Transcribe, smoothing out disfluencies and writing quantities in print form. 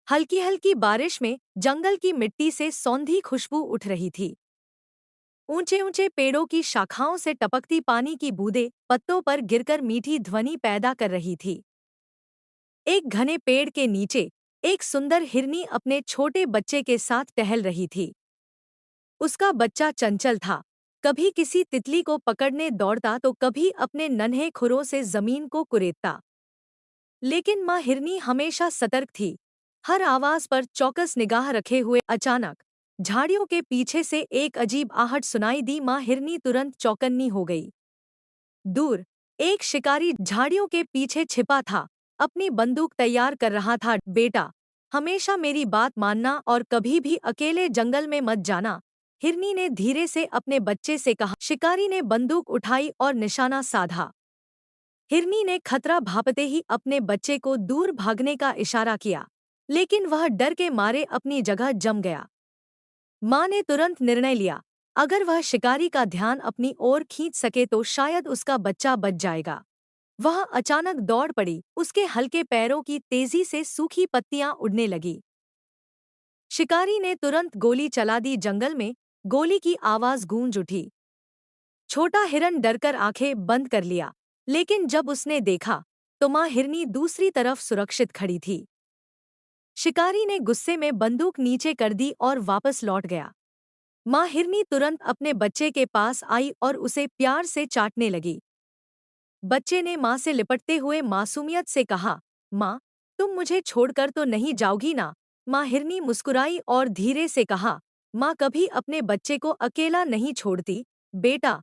हल्की हल्की बारिश में जंगल की मिट्टी से सौंधी खुशबू उठ रही थी। ऊंचे ऊंचे पेड़ों की शाखाओं से टपकती पानी की बूंदें पत्तों पर गिरकर मीठी ध्वनि पैदा कर रही थी। एक घने पेड़ के नीचे एक सुंदर हिरनी अपने छोटे बच्चे के साथ टहल रही थी। उसका बच्चा चंचल था, कभी किसी तितली को पकड़ने दौड़ता तो कभी अपने नन्हे खुरों से जमीन को कुरेदता। लेकिन माँ हिरनी हमेशा सतर्क थी, हर आवाज पर चौकस निगाह रखे हुए। अचानक झाड़ियों के पीछे से एक अजीब आहट सुनाई दी। माँ हिरनी तुरंत चौकन्नी हो गई। दूर एक शिकारी झाड़ियों के पीछे छिपा था, अपनी बंदूक तैयार कर रहा था। बेटा, हमेशा मेरी बात मानना और कभी भी अकेले जंगल में मत जाना, हिरनी ने धीरे से अपने बच्चे से कहा। शिकारी ने बंदूक उठाई और निशाना साधा। हिरनी ने खतरा भांपते ही अपने बच्चे को दूर भागने का इशारा किया, लेकिन वह डर के मारे अपनी जगह जम गया। माँ ने तुरंत निर्णय लिया, अगर वह शिकारी का ध्यान अपनी ओर खींच सके तो शायद उसका बच्चा बच जाएगा। वह अचानक दौड़ पड़ी, उसके हल्के पैरों की तेजी से सूखी पत्तियां उड़ने लगी। शिकारी ने तुरंत गोली चला दी। जंगल में गोली की आवाज गूंज उठी। छोटा हिरन डरकर आंखें बंद कर लिया, लेकिन जब उसने देखा तो माँ हिरनी दूसरी तरफ सुरक्षित खड़ी थी। शिकारी ने गुस्से में बंदूक नीचे कर दी और वापस लौट गया। माँ हिरनी तुरंत अपने बच्चे के पास आई और उसे प्यार से चाटने लगी। बच्चे ने माँ से लिपटते हुए मासूमियत से कहा, माँ, तुम मुझे छोड़कर तो नहीं जाओगी ना? माँ हिरनी मुस्कुराई और धीरे से कहा, माँ कभी अपने बच्चे को अकेला नहीं छोड़ती, बेटा।